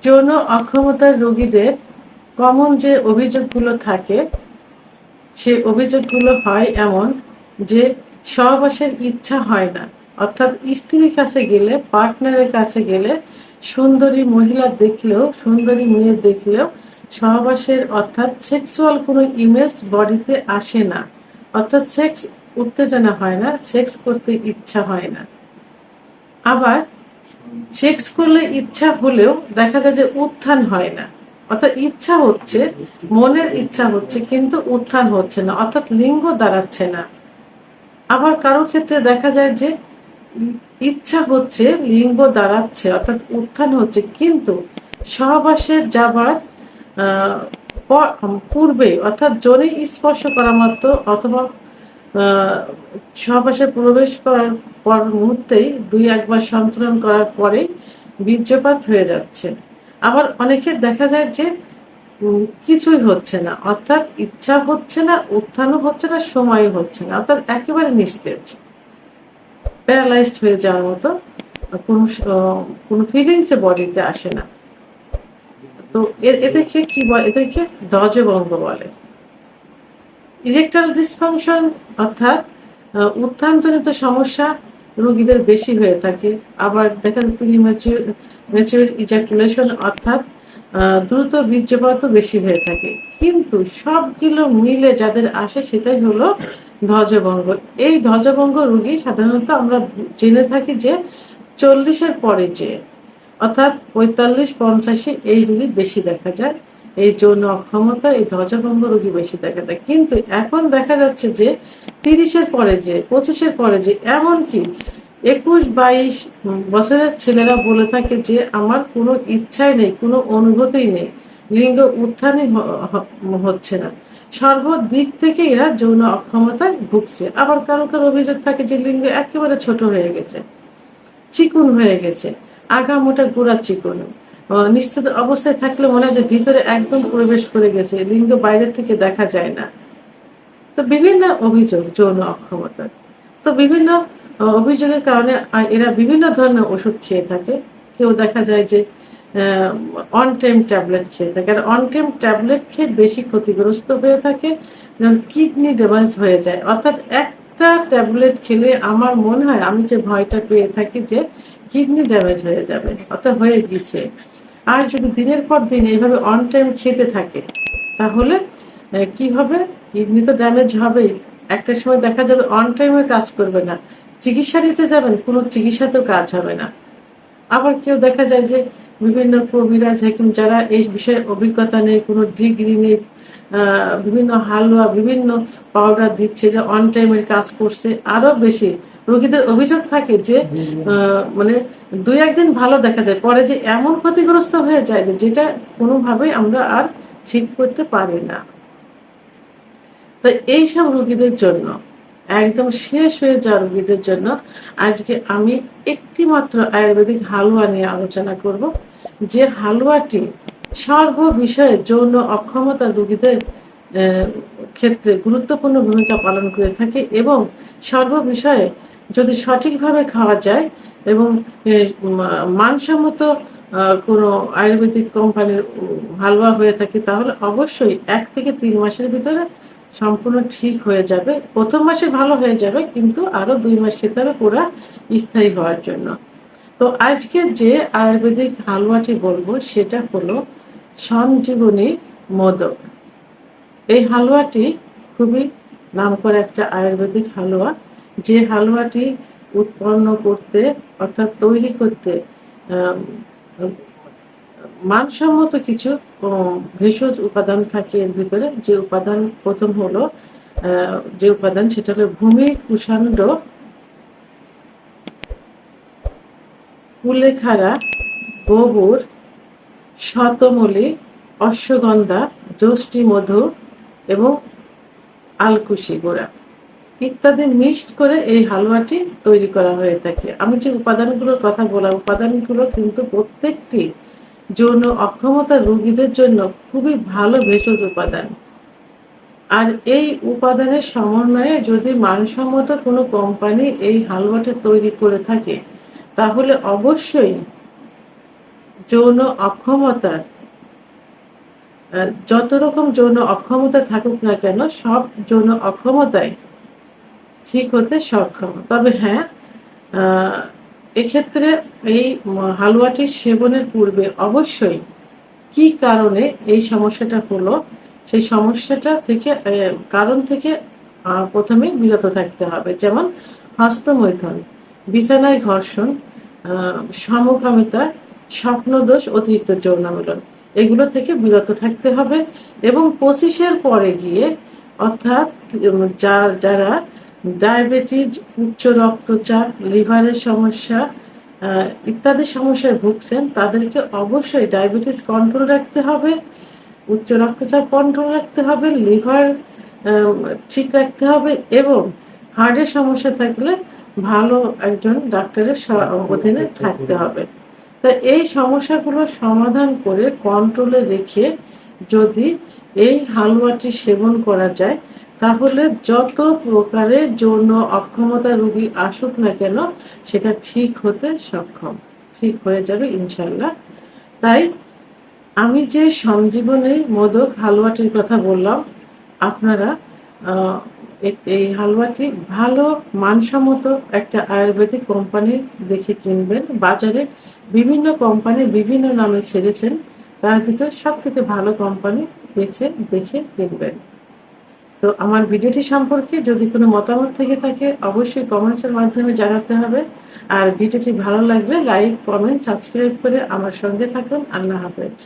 যৌন অক্ষমতার রোগীদের কমন যে অভিযোগগুলো থাকে, সেই অভিযোগগুলো হয় এমন যে সহবাসের ইচ্ছা হয় না। অর্থাৎ স্ত্রীর কাছে গেলে, পার্টনারের কাছে গেলে সুন্দরী মহিলা দেখলেও, সুন্দরী মেয়ে দেখলেও সহবাসের অর্থাৎ সেক্সুয়াল কোনো ইমেজ বডিতে আসে না। অর্থাৎ সেক্স উত্তেজনা হয় না, সেক্স করতে ইচ্ছা হয় না। আবার সেক্স করলে ইচ্ছা হলেও দেখা যায় যে উত্থান হয় না। অর্থাৎ ইচ্ছা হচ্ছে, মনের ইচ্ছা হচ্ছে, কিন্তু উত্থান হচ্ছে না, অর্থাৎ লিঙ্গ দাঁড়াচ্ছে না। আবার কারো ক্ষেত্রে দেখা যায় যে ইচ্ছা হচ্ছে, লিঙ্গ দাঁড়াচ্ছে, অর্থাৎ উত্থান হচ্ছে, কিন্তু সহবাসে যাবার পূর্বে অর্থাৎ জোরে স্পর্শ করা মাত্র অথবা সহবাসে প্রবেশ করার পর মুহূর্তেই দুই একবার সঞ্চালন করার পরেই বীর্যপাত হয়ে যাচ্ছে। আবার অনেকের দেখা যায় যে কিছুই হচ্ছে না, অর্থাৎ ইচ্ছা হচ্ছে না, উত্থানও হচ্ছে না, সময়ও হচ্ছে না, অর্থাৎ একেবারে নিস্তেজ, প্যারালাইজড হয়ে যাওয়ার মতো কোনো কোনো ফিলিংসে বডিতে আসে না। তো এদেরকে কি বলে? এদেরকে ধ্বজভঙ্গ বলে। ইরেকটাইল ডিসফাংশন অর্থাৎ উত্থানজনিত সমস্যা রোগীদের বেশি হয়ে থাকে। আবার দেখা যায় প্রিম্যাচিউর ইজাকুলেশন অর্থাৎ দ্রুত বীর্যপাতও বেশি হয়ে থাকে। কিন্তু সবগুলো মিলে যাদের আসে সেটাই হলো ধ্বজভঙ্গ। এই ধ্বজভঙ্গ রোগী সাধারণত আমরা জেনে থাকি যে 40-এর পরে যে, অর্থাৎ 45-50 এই রোগী বেশি দেখা যায়। এই যৌন অক্ষমতা, এই ধ্বজভঙ্গ রোগী বেশি দেখা যায়। কিন্তু এখন দেখা যাচ্ছে যে 30-এর পরে যে, 25-এর পরে যে, এমনকি 21-22 বছরের ছেলেরা বলে থাকে যে আমার কোনো ইচ্ছাই নেই, কোনো অনুভূতিই নেই, লিঙ্গ উত্থানই হচ্ছে না। সর্বদিক থেকে এরা যৌন অক্ষমতায় ভুগছে। আবার কারো কারো অভিযোগ থাকে যে লিঙ্গ একেবারে ছোট হয়ে গেছে, চিকুন হয়ে গেছে, আগা মোটা গোড়া চিকুন, নিশ্চিত অবস্থায় থাকলে মনে হয় যে ভিতরে একদম প্রবেশ করে গেছে, লিঙ্গ বাইরে থেকে দেখা যায় না। তো বিভিন্ন অভিযোগ যৌন অক্ষমতার। তো বিভিন্ন অভিযোগের কারণে এরা বিভিন্ন ধরনের ওষুধ খেয়ে থাকে। কেউ দেখা যায় যে অন টাইম ট্যাবলেট খেয়ে থাকে। আর অন টাইম ট্যাবলেট খেয়ে বেশি ক্ষতিগ্রস্ত হয়ে থাকে, যেমন কিডনি ড্যামেজ হয়ে যায়। অর্থাৎ একটা ট্যাবলেট খেলে আমার মনে হয়, আমি যে ভয়টা পেয়ে থাকি যে কিডনি ড্যামেজ হয়ে যাবে, অর্থাৎ হয়ে গেছে। আর যদি দিনের পর দিন এইভাবে অন টাইম খেতে থাকে তাহলে কি হবে? কিডনি তো ড্যামেজ হবেই। একটা সময় দেখা যাবে অন টাইমে কাজ করবে না। চিকিৎসা নিতে যাবেন, কোনো চিকিৎসাতেও কাজ হবে না। আবার কেউ দেখা যায় যে বিভিন্ন কবিরাজ, হাকিম যারা এই বিষয়ে অভিজ্ঞতা নেই, কোনো ডিগ্রি নেই, বিভিন্ন হালুয়া, বিভিন্ন পাউডার দিচ্ছে যে অন টাইমের কাজ করছে, আরো বেশি রোগীদের অভিযোগ থাকে যে মানে 2-1 দিন ভালো দেখা যায়, পরে যে এমন ক্ষতিগ্রস্ত হয়ে যায় যে যেটা কোনোভাবেই আমরা আর ঠিক করতে পারি না। তো এইসব রোগীদের জন্য, একদম শেষ হয়ে যাওয়া রোগীদের জন্য আজকে আমি একটি মাত্র আয়ুর্বেদিক হালুয়া নিয়ে আলোচনা করব, যে হালুয়াটি সর্ব বিষয়ে যৌন অক্ষমতা রোগীদের ক্ষেত্রে গুরুত্বপূর্ণ ভূমিকা পালন করে থাকে এবং সর্ব বিষয়ে যদি সঠিকভাবে খাওয়া যায় এবং মানসম্মত কোনো আয়ুর্বেদিক কোম্পানির হালুয়া হয়ে থাকে, তাহলে অবশ্যই 1 থেকে 3 মাসের ভিতরে সম্পূর্ণ ঠিক হয়ে যাবে। প্রথম মাসে ভালো হয়ে যাবে, কিন্তু আরো 2 মাস খেতে হবে পুরা স্থায়ী হওয়ার জন্য। তো আজকে যে আয়ুর্বেদিক হালুয়াটি বলবো সেটা হলো সঞ্জীবনী মোদক। এই হালুয়াটি খুবই নামকরা একটা আয়ুর্বেদিক হালুয়া, যে হালুয়াটি উৎপন্ন করতে অর্থাৎ তৈরি করতে মানসম্মত কিছু ভেষজ উপাদান থাকে এর ভিতরে। যে উপাদান প্রথম হলো যে উপাদান সেটা হলো ভূমি কুষাণ্ড, কুলেখাড়া, গোবর, শতমূলী, অশ্বগন্ধা, যষ্টি মধু এবং আলকুশি গোড়া ইত্যাদি মিক্সড করে এই হালুয়াটি তৈরি করা হয়ে থাকে। আমি যে উপাদানগুলোর কথা বললাম, উপাদানগুলো কিন্তু প্রত্যেকটি যৌন অক্ষমতা রোগীদের জন্য খুবই ভালো ভেষজ উপাদান। আর এই উপাদানের সমন্বয়ে যদি মানসম্মত কোনো কোম্পানি এই হালুয়াটা তৈরি করে থাকে তাহলে অবশ্যই যৌন অক্ষমতার যত রকম যৌন অক্ষমতা থাকুক না কেন, সব যৌন অক্ষমতাই ঠিক হতে সক্ষম। তবে হ্যাঁ, এক্ষেত্রে এই হালুয়াটি সেবনের পূর্বে অবশ্যই কি কারণে এই সমস্যাটা হলো, সেই সমস্যাটা থেকে কারণ থেকে প্রথমে বিরত থাকতে হবে। যেমন হস্তমৈথুন, বিছানায় ঘর্ষণ, সমকামিতা, স্বপ্নদোষ, অতিরিক্ত যৌন মিলন, এগুলো থেকে বিরত থাকতে হবে। এবং 25-এর পরে গিয়ে, অর্থাৎ যারা ডায়াবেটিস, উচ্চ রক্তচাপ, লিভারের সমস্যা ইত্যাদি সমস্যায় ভুগছেন, তাদেরকে অবশ্যই ডায়াবেটিস কন্ট্রোল রাখতে হবে, উচ্চ রক্তচাপ কন্ট্রোল রাখতে হবে, লিভার ঠিক রাখতে হবে, এবং হার্টের সমস্যা থাকলে ভালো একজন ডাক্তারের অধীনে থাকতে হবে। তা এই সমস্যাগুলো সমাধান করে কন্ট্রোলে রেখে যদি এই হালুয়াটি সেবন করা যায়, তাহলে যত প্রকারের যৌন অক্ষমতা রোগী আসুক না কেন, সেটা ঠিক হতে সক্ষম, ঠিক হয়ে যাবে ইনশাল্লাহ। তাই আমি যে সঞ্জীবনী মোদক হালুয়াটির কথা বললাম, আপনারা এই হালুয়াটি ভালো মানসম্মত একটা আয়ুর্বেদিক কোম্পানি দেখে কিনবেন। বাজারে বিভিন্ন কোম্পানি বিভিন্ন নামে ছেড়েছেন, তার ভিতর সবথেকে ভালো কোম্পানি বেছে দেখে কিনবেন। তো আমার ভিডিওটি সম্পর্কে যদি কোনো মতামত থেকে থাকে, অবশ্যই কমেন্টসের মাধ্যমে জানাতে হবে। আর ভিডিওটি ভালো লাগলে লাইক, কমেন্ট, সাবস্ক্রাইব করে আমার সঙ্গে থাকুন। আল্লাহ হাফেজ।